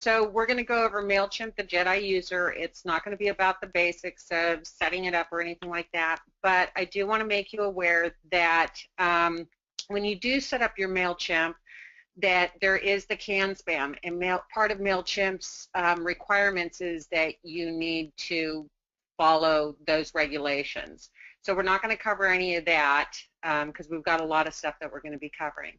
So we're going to go over Mailchimp, the Jedi user. It's not going to be about the basics of setting it up or anything like that, but I do want to make you aware that when you do set up your Mailchimp, that there is the CAN spam, and part of Mailchimp's requirements is that you need to follow those regulations. So we're not going to cover any of that because we've got a lot of stuff that we're going to be covering.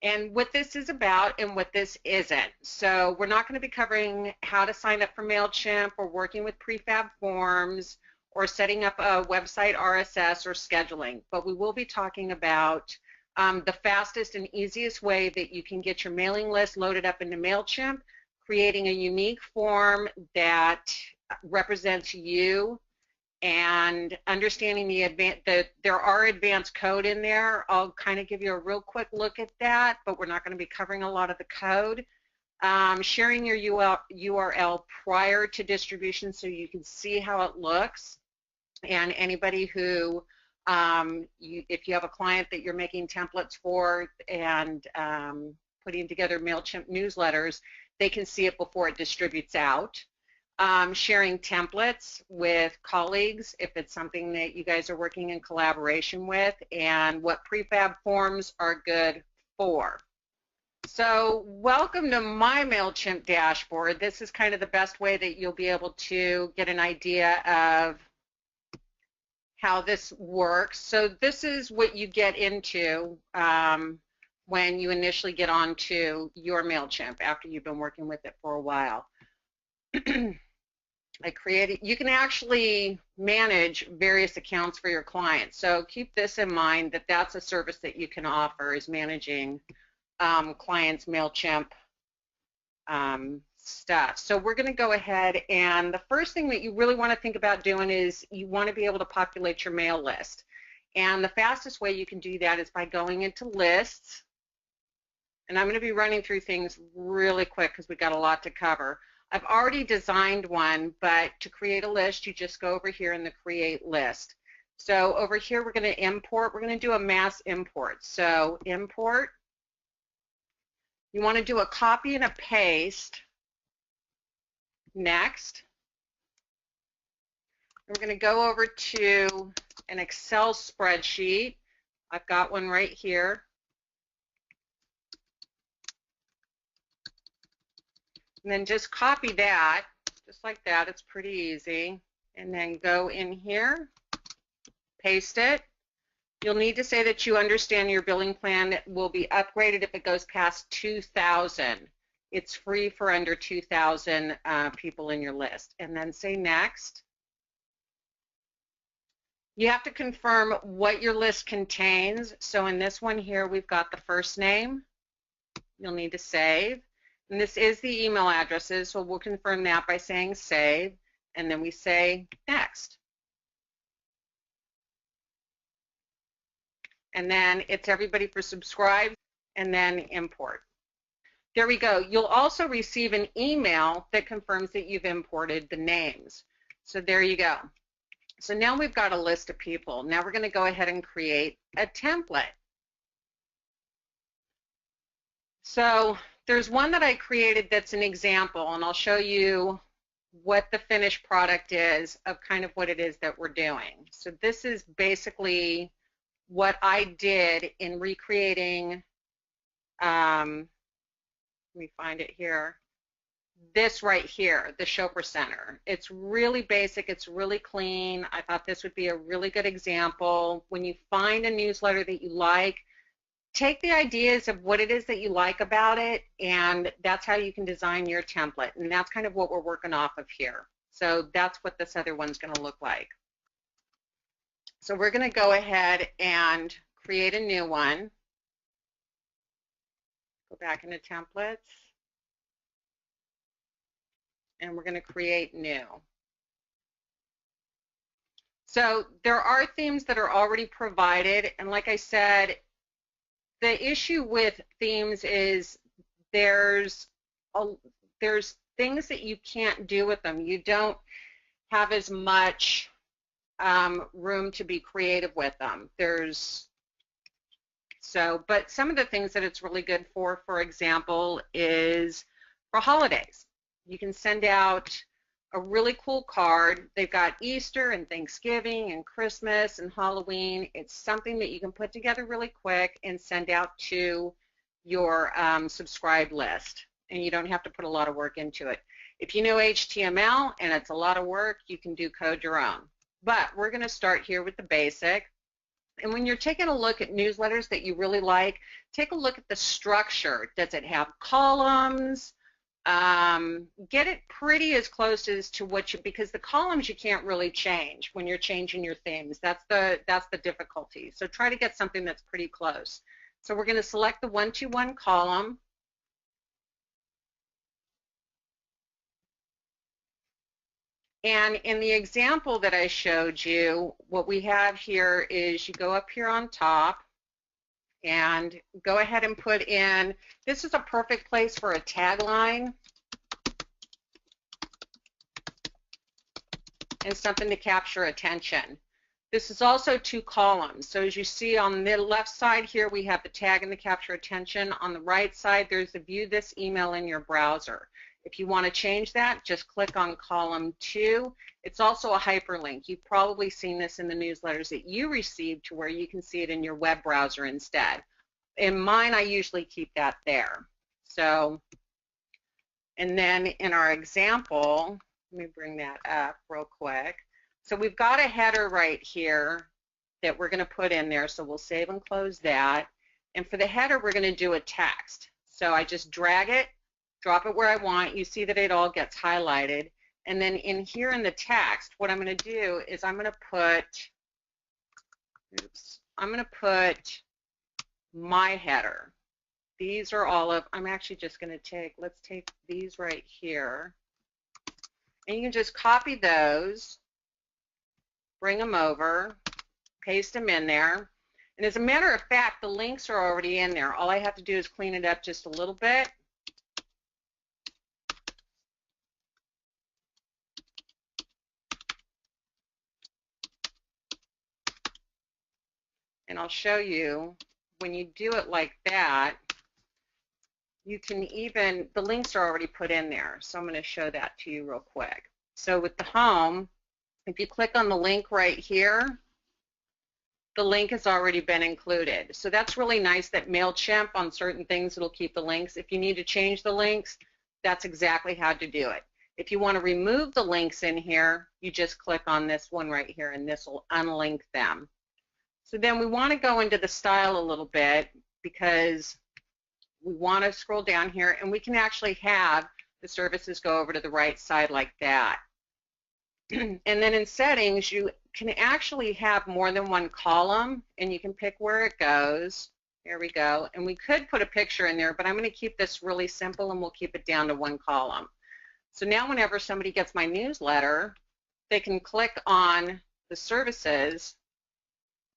And what this is about and what this isn't. So we're not going to be covering how to sign up for Mailchimp or working with prefab forms or setting up a website RSS or scheduling, but we will be talking about the fastest and easiest way that you can get your mailing list loaded up into Mailchimp, creating a unique form that represents you, and understanding there are advanced code in there. I'll kind of give you a real quick look at that, but we're not going to be covering a lot of the code. Sharing your URL prior to distribution so you can see how it looks. And anybody who, if you have a client that you're making templates for and putting together Mailchimp newsletters, they can see it before it distributes out. Sharing templates with colleagues if it's something that you guys are working in collaboration with, and what prefab forms are good for. So welcome to my Mailchimp dashboard. This is kind of the best way that you'll be able to get an idea of how this works. So this is what you get into when you initially get onto your Mailchimp after you've been working with it for a while. You can actually manage various accounts for your clients. So keep this in mind, that that's a service that you can offer, is managing clients' Mailchimp stuff. So we're going to go ahead, and the first thing that you really want to think about doing is you want to be able to populate your mail list. And the fastest way you can do that is by going into lists. And I'm going to be running through things really quick because we've got a lot to cover. I've already designed one, but to create a list, you just go over here in the create list. So over here, we're going to import. We're going to do a mass import. So import. You want to do a copy and a paste. Next. We're going to go over to an Excel spreadsheet. I've got one right here. And then just copy that, just like that. It's pretty easy. And then go in here, paste it. You'll need to say that you understand your billing plan will be upgraded if it goes past 2,000. It's free for under 2,000 people in your list. And then say next. You have to confirm what your list contains. So in this one here, we've got the first name. You'll need to save. And this is the email addresses, so we'll confirm that by saying save, and then we say next. And then it's everybody for subscribe, and then import. There we go. You'll also receive an email that confirms that you've imported the names. So there you go. So now we've got a list of people. Now we're going to go ahead and create a template. So there's one that I created that's an example, and I'll show you what the finished product is of kind of what it is that we're doing. So this is basically what I did in recreating, let me find it here, this right here, the Chopra Center. It's really basic, it's really clean. I thought this would be a really good example. When you find a newsletter that you like, take the ideas of what it is that you like about it, and that's how you can design your template. And that's kind of what we're working off of here. So that's what this other one's going to look like. So we're going to go ahead and create a new one. Go back into templates. And we're going to create new. So there are themes that are already provided, and like I said, the issue with themes is there's things that you can't do with them. You don't have as much room to be creative with them. But some of the things that it's really good for example, is for holidays. You can send out a really cool card. They've got Easter and Thanksgiving and Christmas and Halloween. It's something that you can put together really quick and send out to your subscribed list, and you don't have to put a lot of work into it. If you know HTML and it's a lot of work, you can do code your own. But we're going to start here with the basic. And when you're taking a look at newsletters that you really like, take a look at the structure. Does it have columns? Get it pretty as close as to what you, because the columns you can't really change when you're changing your themes. That's the difficulty. So try to get something that's pretty close. So we're going to select the 1-2-1 column. And in the example that I showed you, what we have here is you go up here on top and go ahead and put in, this is a perfect place for a tagline and something to capture attention. This is also 2 columns. So as you see on the left side here, we have the tag and the capture attention. On the right side, there's the view this email in your browser. If you want to change that, just click on column 2. It's also a hyperlink. You've probably seen this in the newsletters that you received to where you can see it in your web browser instead. In mine, I usually keep that there. So, and then in our example, let me bring that up real quick. So we've got a header right here that we're going to put in there. So we'll save and close that. And for the header, we're going to do a text. So I just drag it, drop it where I want. You see that it all gets highlighted. And then in here in the text, what I'm going to do is I'm going to put, my header. These are all of, I'm actually just going to take, let's take these right here. And you can just copy those, bring them over, paste them in there. And as a matter of fact, the links are already in there. All I have to do is clean it up just a little bit. And I'll show you, when you do it like that, you can even, the links are already put in there. So I'm going to show that to you real quick. So with the home, if you click on the link right here, the link has already been included. So that's really nice that Mailchimp, on certain things, it'll keep the links. If you need to change the links, that's exactly how to do it. If you want to remove the links in here, you just click on this one right here, and this will unlink them. So then we want to go into the style a little bit, because we want to scroll down here, and we can actually have the services go over to the right side like that. And then in settings, you can actually have more than one column, and you can pick where it goes. There we go. And we could put a picture in there, but I'm going to keep this really simple, and we'll keep it down to 1 column. So now whenever somebody gets my newsletter, they can click on the services,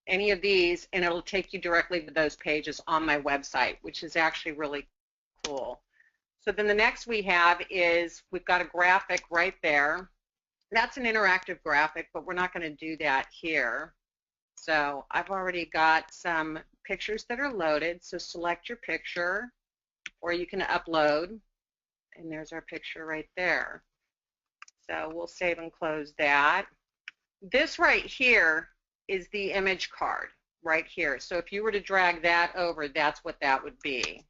any of these, and it'll take you directly to those pages on my website, which is actually really cool. So then the next we have is, we've got a graphic right there. That's an interactive graphic, but we're not going to do that here. So I've already got some pictures that are loaded, so select your picture, or you can upload, and there's our picture right there. So we'll save and close that. This right here is the image card right here. So if you were to drag that over, that's what that would be.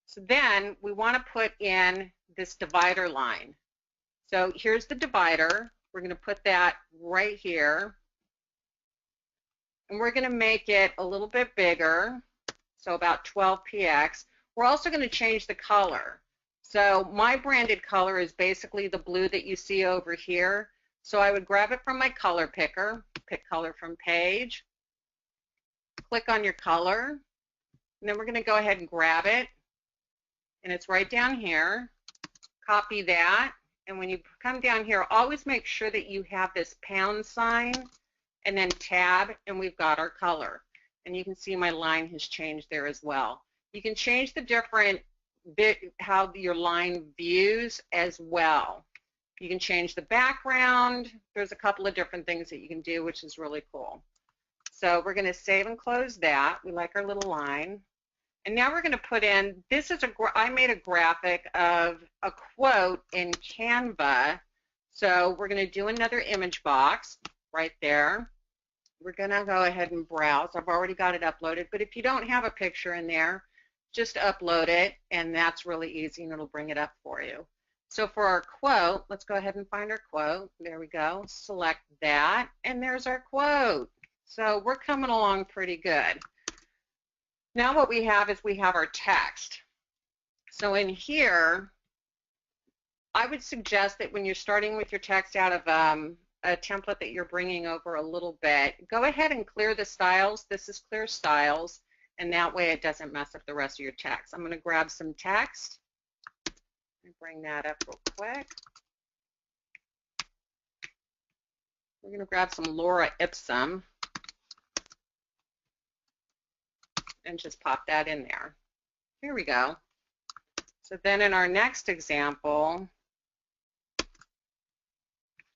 So then we want to put in this divider line. So here's the divider. We're going to put that right here. And we're going to make it a little bit bigger, so about 12 px. We're also going to change the color. So my branded color is basically the blue that you see over here. So I would grab it from my color picker, pick color from page, click on your color, and then we're going to go ahead and grab it. And it's right down here. Copy that. And when you come down here, always make sure that you have this pound sign and then tab, and we've got our color. And you can see my line has changed there as well. You can change the different how your line views as well. You can change the background. There's a couple of different things that you can do, which is really cool. So we're going to save and close that. We like our little line. And now we're going to put in, this is I made a graphic of a quote in Canva. So we're going to do another image box right there. We're going to go ahead and browse. I've already got it uploaded, but if you don't have a picture in there, just upload it, and that's really easy, and it'll bring it up for you. So for our quote, let's go ahead and find our quote. There we go. Select that, and there's our quote. So we're coming along pretty good. Now what we have is we have our text. So in here, I would suggest that when you're starting with your text out of a template that you're bringing over a little bit, go ahead and clear the styles. This is clear styles, and that way it doesn't mess up the rest of your text. I'm going to grab some text and bring that up real quick. We're going to grab some Laura Ipsum and just pop that in there. Here we go. So then in our next example,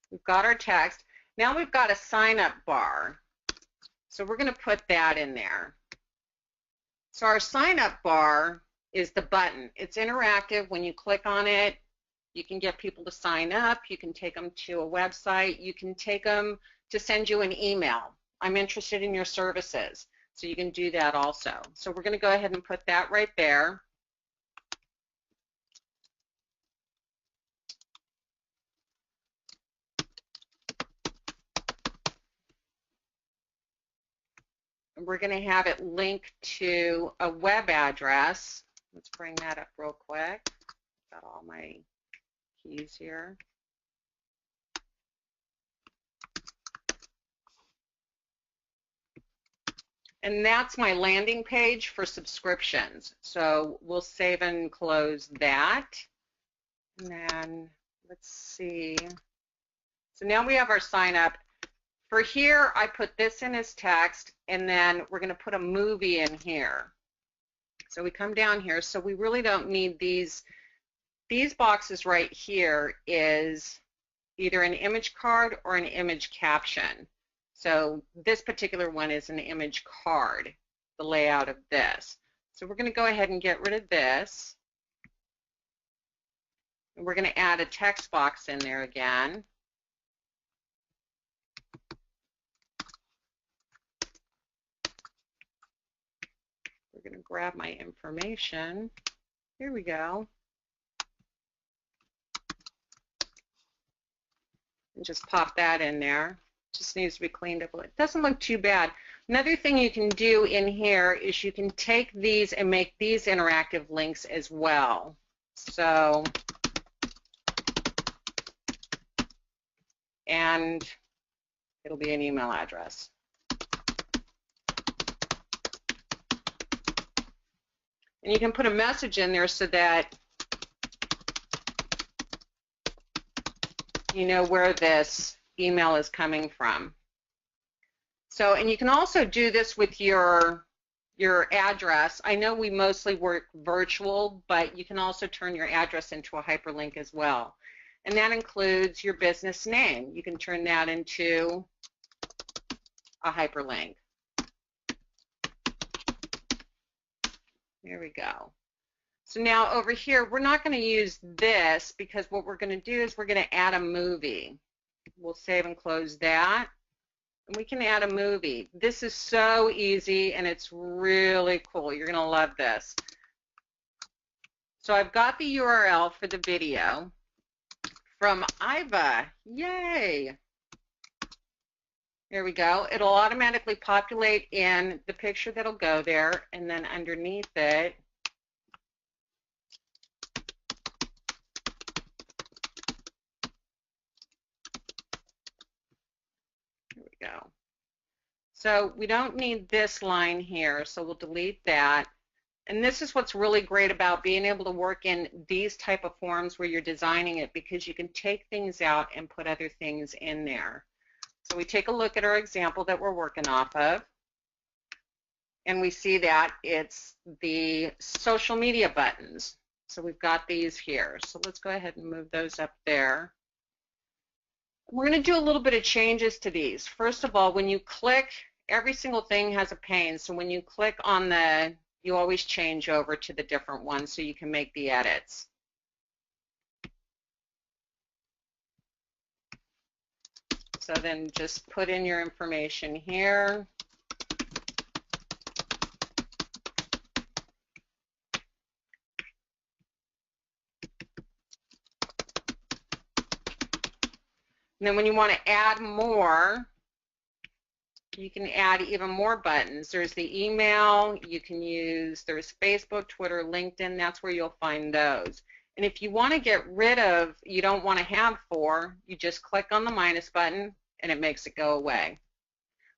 we've got our text. Now we've got a sign-up bar. So we're going to put that in there. So our sign-up bar is the button. It's interactive. When you click on it, you can get people to sign up. You can take them to a website. You can take them to send you an email. I'm interested in your services. So you can do that also. So we're going to go ahead and put that right there. And we're going to have it linked to a web address. Let's bring that up real quick. Got all my keys here. And that's my landing page for subscriptions. So we'll save and close that. And then let's see. So now we have our sign up. For here, I put this in as text, and then we're going to put a movie in here. So we come down here. So we really don't need these. These boxes right here is either an image card or an image caption. So this particular one is an image card, the layout of this. So we're going to go ahead and get rid of this. And we're going to add a text box in there again. We're going to grab my information. Here we go. And just pop that in there. Just needs to be cleaned up. It doesn't look too bad. Another thing you can do in here is you can take these and make these interactive links as well. So, and it'll be an email address. And you can put a message in there so that you know where this email is coming from. So, and you can also do this with your address. I know we mostly work virtual, but you can also turn your address into a hyperlink as well. And that includes your business name. You can turn that into a hyperlink. There we go. So now over here, we're not going to use this because what we're going to do is we're going to add a movie. We'll save and close that. And we can add a movie. This is so easy and it's really cool. You're going to love this. So I've got the URL for the video from Iva. Yay! There we go. It'll automatically populate in the picture that'll go there, and then underneath it, here we go. So we don't need this line here, so we'll delete that. And this is what's really great about being able to work in these type of forms where you're designing it, because you can take things out and put other things in there. So we take a look at our example that we're working off of, and we see that it's the social media buttons. So we've got these here. So let's go ahead and move those up there. We're going to do a little bit of changes to these. First of all, when you click, every single thing has a pane. So when you click on the you always change over to the different ones so you can make the edits. So then just put in your information here. And then when you want to add more, you can add even more buttons. There's the email, you can use, there's Facebook, Twitter, LinkedIn, that's where you'll find those. And if you want to get rid of, you don't want to have 4, you just click on the minus button and it makes it go away.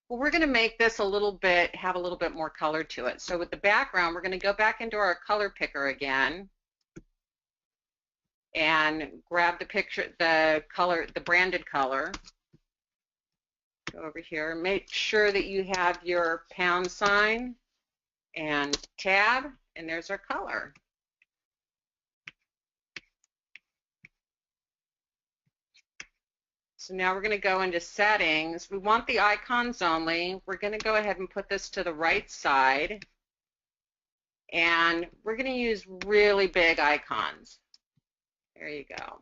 Well, we're going to make this a little bit, have a little bit more color to it. So with the background, we're going to go back into our color picker again and grab the picture, the color, the branded color. Go over here, make sure that you have your # and tab, and there's our color. So now we're going to go into settings. We want the icons only. We're going to go ahead and put this to the right side, and we're going to use really big icons. There you go.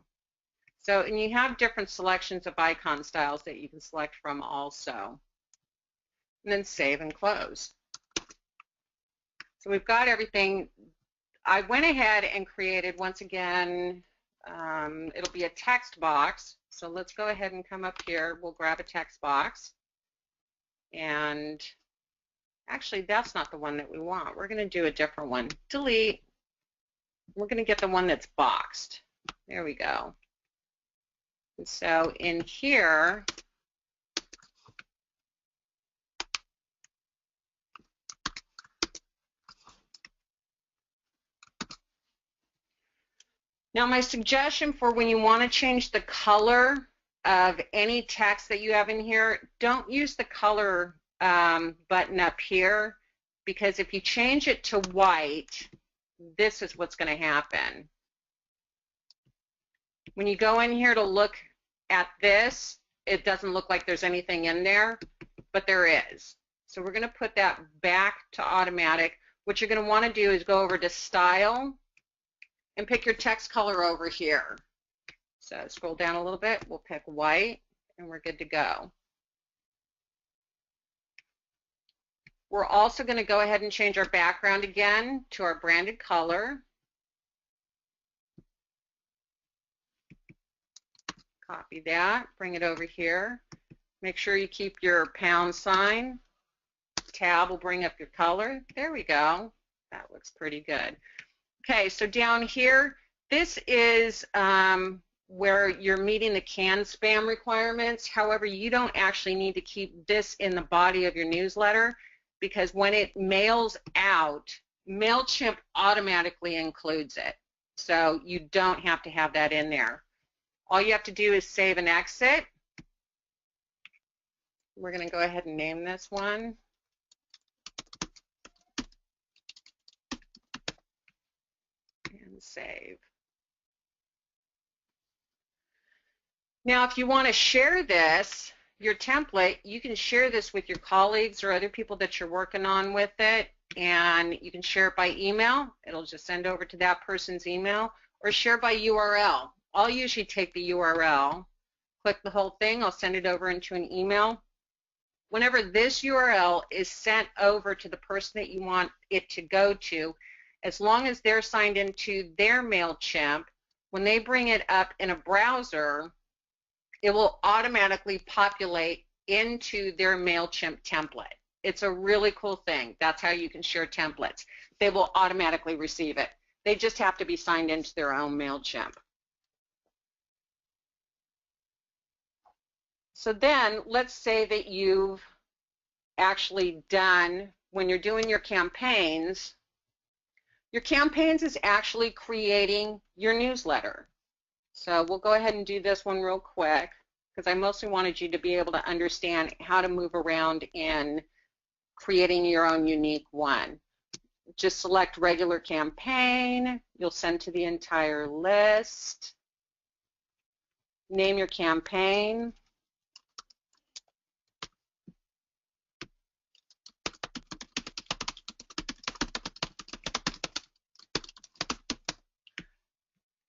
So, and you have different selections of icon styles that you can select from also. And then save and close. So we've got everything. I went ahead and created, once again, it'll be a text box. So let's go ahead and come up here. We'll grab a text box. And actually, that's not the one that we want. We're going to do a different one. Delete. We're going to get the one that's boxed. There we go. And so in here, now my suggestion for when you want to change the color of any text that you have in here, don't use the color button up here, because if you change it to white, this is what's going to happen. When you go in here to look at this, it doesn't look like there's anything in there, but there is. So we're going to put that back to automatic. What you're going to want to do is go over to Style and pick your text color over here. So scroll down a little bit, we'll pick white, and we're good to go. We're also going to go ahead and change our background again to our branded color. Copy that, bring it over here. Make sure you keep your #. Tab will bring up your color. There we go. That looks pretty good. Okay, so down here, this is where you're meeting the CAN spam requirements. However, you don't actually need to keep this in the body of your newsletter, because when it mails out, Mailchimp automatically includes it. So you don't have to have that in there. All you have to do is save and exit. We're going to go ahead and name this one. And save. Now, if you want to share this, your template, you can share this with your colleagues or other people that you're working on with it, and you can share it by email. It'll just send over to that person's email, or share by URL. I'll usually take the URL, click the whole thing, I'll send it over into an email. Whenever this URL is sent over to the person that you want it to go to, as long as they're signed into their Mailchimp, when they bring it up in a browser, it will automatically populate into their Mailchimp template. It's a really cool thing. That's how you can share templates. They will automatically receive it. They just have to be signed into their own Mailchimp. So then, let's say that you've actually done, when you're doing your campaigns is actually creating your newsletter. So we'll go ahead and do this one real quick, because I mostly wanted you to be able to understand how to move around in creating your own unique one. Just select regular campaign, you'll send to the entire list, name your campaign,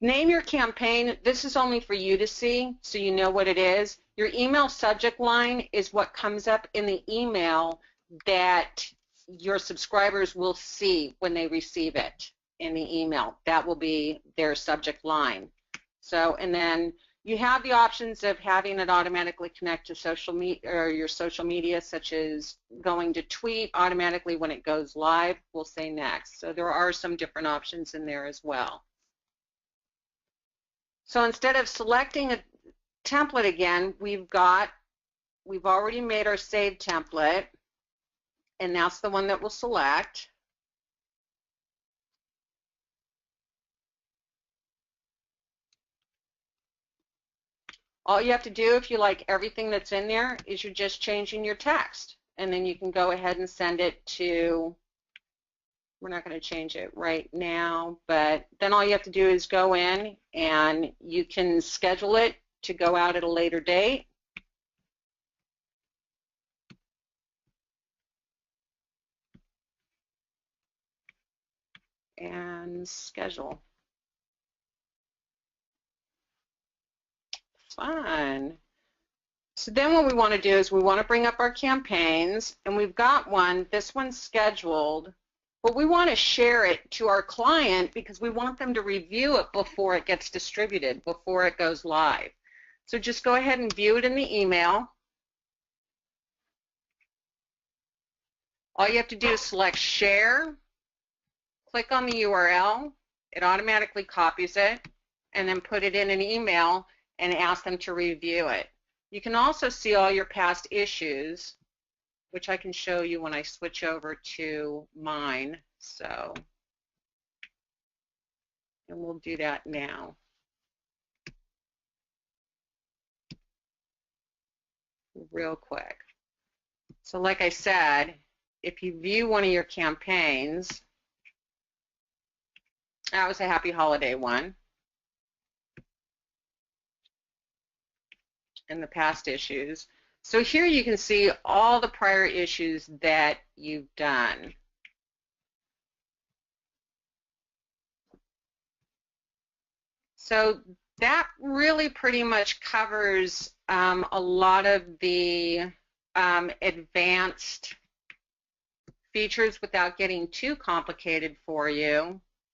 Name your campaign. This is only for you to see, so you know what it is. Your email subject line is what comes up in the email that your subscribers will see when they receive it in the email. That will be their subject line. So, and then you have the options of having it automatically connect to social media or your social media, such as going to tweet automatically when it goes live. We'll say next. So there are some different options in there as well. So instead of selecting a template again, we've already made our save template, and that's the one that we'll select. All you have to do, if you like everything that's in there, is you're just changing your text, and then you can go ahead and send it to, we're not going to change it right now, but then all you have to do is go in and you can schedule it to go out at a later date. And schedule. Fun. So then what we want to do is we want to bring up our campaigns, and we've got one, this one's scheduled, but we want to share it to our client because we want them to review it before it gets distributed, before it goes live. So just go ahead and view it in the email. All you have to do is select share, click on the URL, it automatically copies it, and then put it in an email and ask them to review it. You can also see all your past issues, which I can show you when I switch over to mine. So, and we'll do that now. Real quick. So like I said, if you view one of your campaigns, that was a happy holiday one, and the past issues. So here you can see all the prior issues that you've done. So that really pretty much covers a lot of the advanced features without getting too complicated for you.